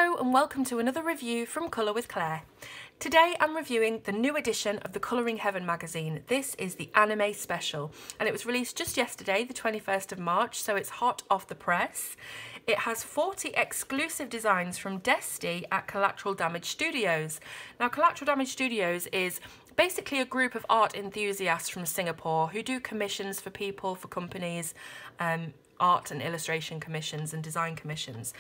Hello and welcome to another review from Colour with Claire. Today I'm reviewing the new edition of the Colouring Heaven magazine. This is the anime special and it was released just yesterday, the 21st of March, so it's hot off the press. It has 40 exclusive designs from Desti at Collateral Damage Studios. Now Collateral Damage Studios is basically a group of art enthusiasts from Singapore who do commissions for people, for companies, art and illustration commissions and design commissions.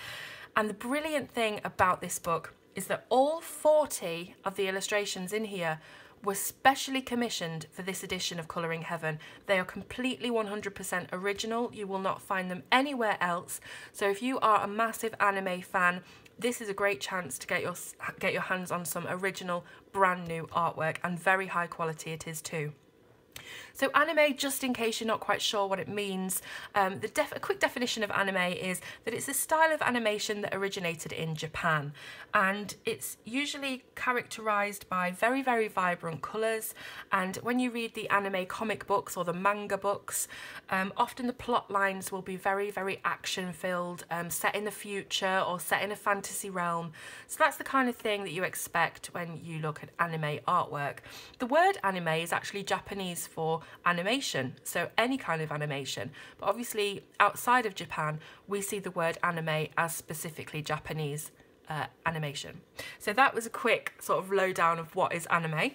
And the brilliant thing about this book is that all 40 of the illustrations in here were specially commissioned for this edition of Colouring Heaven. They are completely 100% original. You will not find them anywhere else. So if you are a massive anime fan, this is a great chance to get your hands on some original, brand new artwork, and very high quality it is too. So anime, just in case you're not quite sure what it means, a quick definition of anime is that it's a style of animation that originated in Japan, and it's usually characterized by very, very vibrant colours. And when you read the anime comic books or the manga books, often the plot lines will be very, very action filled, set in the future or set in a fantasy realm. So that's the kind of thing that you expect when you look at anime artwork. The word anime is actually Japanese for animation, so any kind of animation, but obviously outside of Japan we see the word anime as specifically Japanese animation. So that was a quick sort of lowdown of what is anime.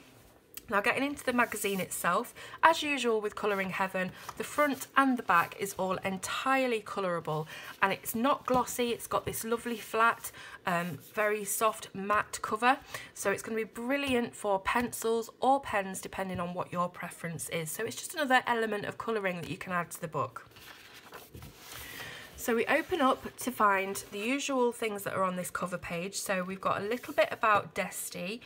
Now getting into the magazine itself, as usual with Colouring Heaven, the front and the back is all entirely colourable, and it's not glossy. It's got this lovely flat, very soft matte cover, so it's going to be brilliant for pencils or pens depending on what your preference is. So it's just another element of colouring that you can add to the book. So we open up to find the usual things that are on this cover page. So we've got a little bit about Desti,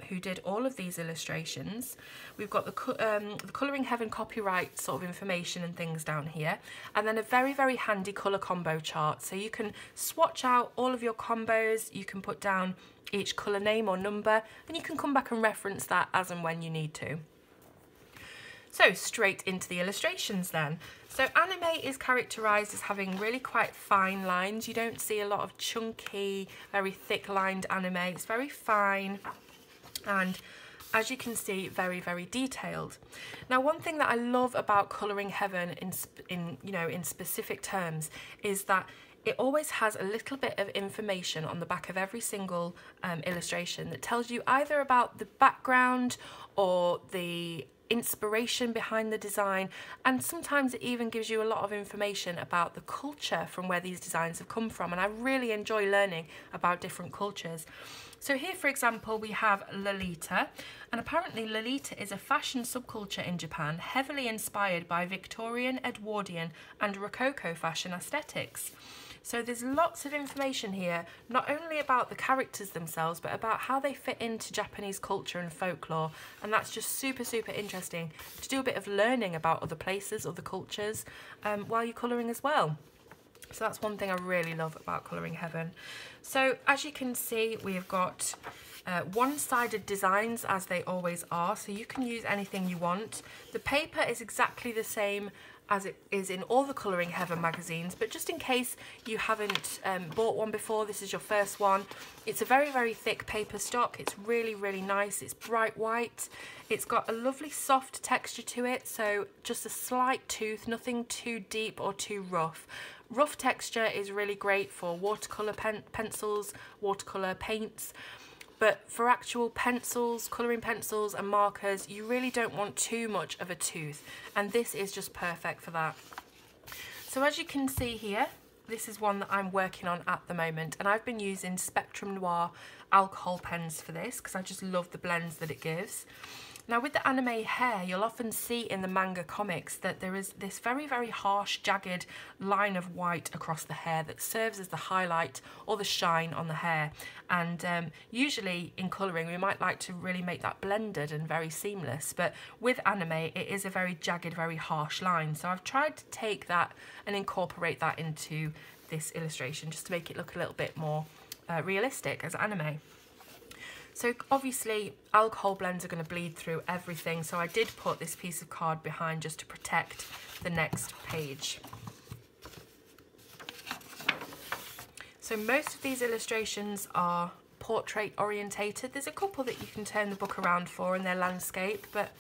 who did all of these illustrations. We've got the Colouring Heaven copyright sort of information and things down here. And then a very, very handy colour combo chart. So you can swatch out all of your combos, you can put down each colour name or number, and you can come back and reference that as and when you need to. So straight into the illustrations then. So anime is characterised as having really quite fine lines. You don't see a lot of chunky, very thick lined anime. It's very fine and, as you can see, very, very detailed. Now one thing that I love about Colouring Heaven in specific terms is that it always has a little bit of information on the back of every single illustration that tells you either about the background or the inspiration behind the design, and sometimes it even gives you a lot of information about the culture from where these designs have come from, and I really enjoy learning about different cultures. So here, for example, we have Lolita, and apparently Lolita is a fashion subculture in Japan heavily inspired by Victorian, Edwardian and Rococo fashion aesthetics. So there's lots of information here, not only about the characters themselves, but about how they fit into Japanese culture and folklore. And that's just super, super interesting to do a bit of learning about other places, other cultures, while you're colouring as well. So that's one thing I really love about Colouring Heaven. So as you can see, we have got one-sided designs, as they always are, so you can use anything you want. The paper is exactly the same as it is in all the Colouring Heaven magazines, but just in case you haven't bought one before, this is your first one. It's a very, very thick paper stock. It's really, really nice. It's bright white. It's got a lovely soft texture to it, so just a slight tooth, nothing too deep or too rough. Rough texture is really great for watercolour pencils, watercolour paints, but for actual pencils, colouring pencils and markers, you really don't want too much of a tooth, and this is just perfect for that. So as you can see here, this is one that I'm working on at the moment, and I've been using Spectrum Noir alcohol pens for this because I just love the blends that it gives. Now with the anime hair, you'll often see in the manga comics that there is this very, very harsh, jagged line of white across the hair that serves as the highlight or the shine on the hair. And usually in colouring, we might like to really make that blended and very seamless. But with anime, it is a very jagged, very harsh line. So I've tried to take that and incorporate that into this illustration just to make it look a little bit more realistic as anime. So obviously alcohol blends are going to bleed through everything, so I did put this piece of card behind just to protect the next page. So most of these illustrations are portrait orientated. There's a couple that you can turn the book around for and they're landscape, but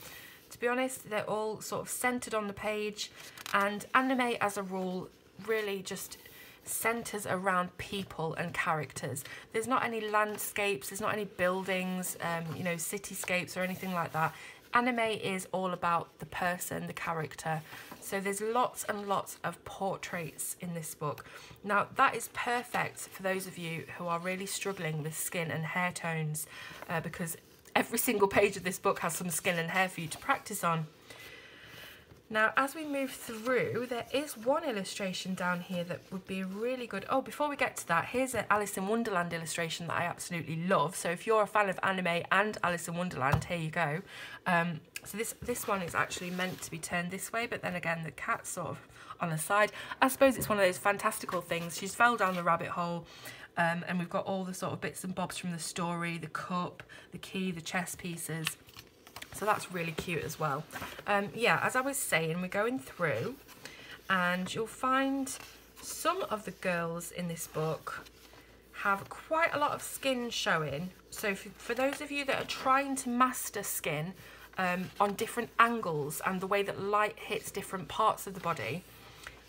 to be honest, they're all sort of centered on the page, and anime as a rule really just centers around people and characters. There's not any landscapes, there's not any buildings, you know, cityscapes or anything like that. Anime is all about the person, the character. So there's lots and lots of portraits in this book. Now that is perfect for those of you who are really struggling with skin and hair tones, because every single page of this book has some skin and hair for you to practice on. Now, as we move through, there is one illustration down here that would be really good. Oh, before we get to that, here's an Alice in Wonderland illustration that I absolutely love. So if you're a fan of anime and Alice in Wonderland, here you go. So this one is actually meant to be turned this way, but then again, the cat's sort of on the side. I suppose it's one of those fantastical things. She's fell down the rabbit hole, and we've got all the sort of bits and bobs from the story, the cup, the key, the chess pieces. So that's really cute as well. Yeah, as I was saying, we're going through and you'll find some of the girls in this book have quite a lot of skin showing. So for those of you that are trying to master skin on different angles and the way that light hits different parts of the body,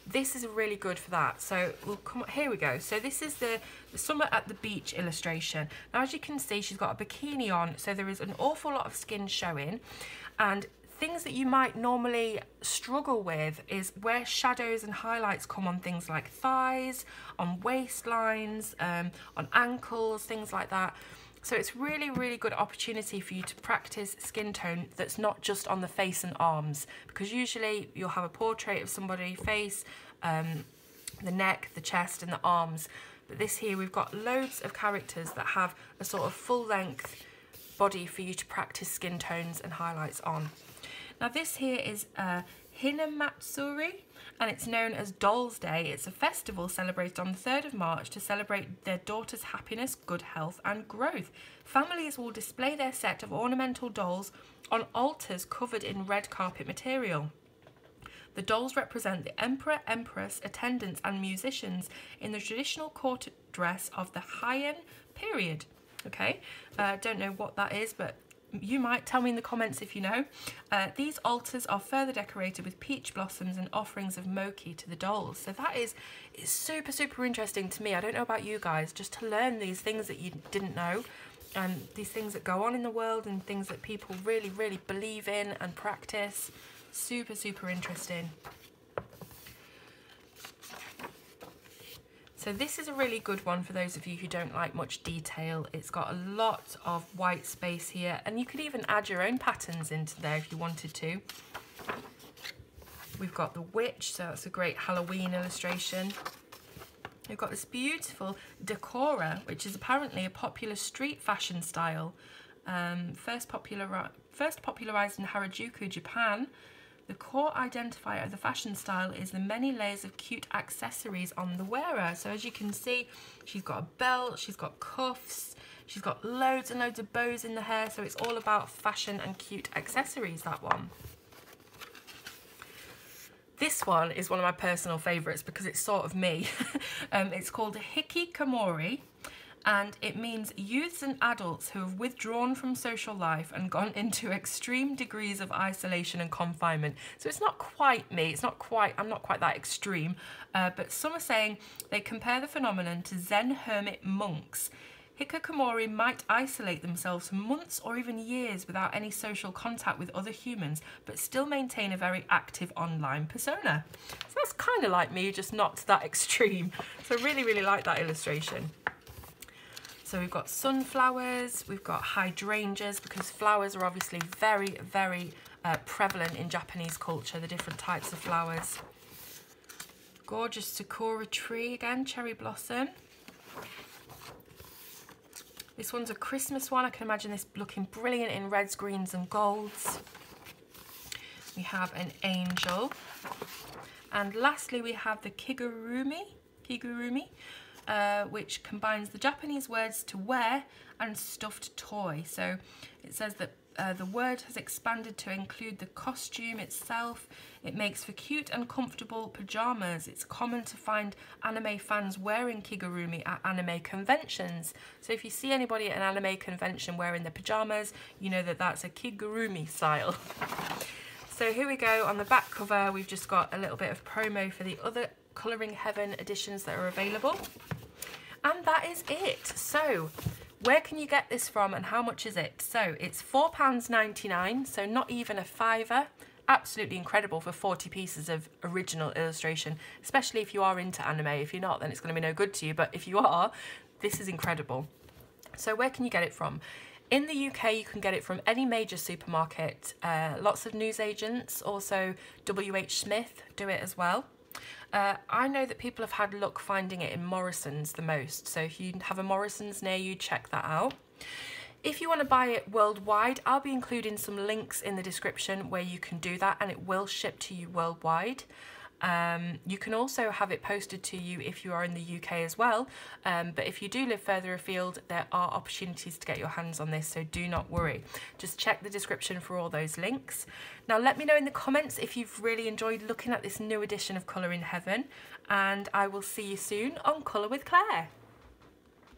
this is really good for that. So we'll come, here we go. So this is the summer at the beach illustration. Now, as you can see, she's got a bikini on, so there is an awful lot of skin showing, and things that you might normally struggle with is where shadows and highlights come on things like thighs, on waistlines, on ankles, things like that. So it's really, really good opportunity for you to practice skin tone that's not just on the face and arms, because usually you'll have a portrait of somebody, face, the neck, the chest and the arms. But this here, we've got loads of characters that have a sort of full length body for you to practice skin tones and highlights on. Now this here is Hinamatsuri, and it's known as Dolls Day. It's a festival celebrated on the 3rd of March to celebrate their daughter's happiness, good health and growth. Families will display their set of ornamental dolls on altars covered in red carpet material. The dolls represent the emperor, empress, attendants and musicians in the traditional court dress of the Heian period. Okay, don't know what that is, but you might tell me in the comments if you know. These altars are further decorated with peach blossoms and offerings of mochi to the dolls. So that is super, super interesting to me. I don't know about you guys, just to learn these things that you didn't know, and these things that go on in the world and things that people really, really believe in and practice. Super, super interesting. So this is a really good one for those of you who don't like much detail. It's got a lot of white space here, and you could even add your own patterns into there if you wanted to. We've got the witch, so that's a great Halloween illustration. We've got this beautiful decora, which is apparently a popular street fashion style. First popularized in Harajuku, Japan. The core identifier of the fashion style is the many layers of cute accessories on the wearer. So as you can see, she's got a belt, she's got cuffs, she's got loads and loads of bows in the hair. So it's all about fashion and cute accessories, that one. This one is one of my personal favourites because it's sort of me. It's called Hikikomori, and it means youths and adults who have withdrawn from social life and gone into extreme degrees of isolation and confinement. So it's not quite me, I'm not quite that extreme, but some are saying they compare the phenomenon to Zen hermit monks. Hikikomori might isolate themselves for months or even years without any social contact with other humans, but still maintain a very active online persona. So that's kind of like me, just not to that extreme. So I really, really like that illustration. So we've got sunflowers, we've got hydrangeas, because flowers are obviously very, very prevalent in Japanese culture, the different types of flowers. Gorgeous sakura tree again, cherry blossom. This one's a Christmas one. I can imagine this looking brilliant in reds, greens and golds. We have an angel. And lastly, we have the kigurumi, which combines the Japanese words to wear and stuffed toy. So it says that the word has expanded to include the costume itself. It makes for cute and comfortable pajamas. It's common to find anime fans wearing kigurumi at anime conventions. So if you see anybody at an anime convention wearing their pajamas, you know that that's a kigurumi style. So here we go. On the back cover, we've just got a little bit of promo for the other Colouring Heaven editions that are available. And that is it. So where can you get this from and how much is it? So it's £4.99, so not even a fiver. Absolutely incredible for 40 pieces of original illustration, especially if you are into anime. If you're not, then it's going to be no good to you. But if you are, this is incredible. So where can you get it from? In the UK, you can get it from any major supermarket. Lots of newsagents, also WH Smith do it as well. I know that people have had luck finding it in Morrison's the most, so if you have a Morrison's near you, check that out. If you want to buy it worldwide, I'll be including some links in the description where you can do that, and it will ship to you worldwide. You can also have it posted to you if you are in the UK as well, but if you do live further afield, there are opportunities to get your hands on this, so do not worry. Just check the description for all those links. Now let me know in the comments if you've really enjoyed looking at this new edition of Colouring Heaven, and I will see you soon on Colour with Claire.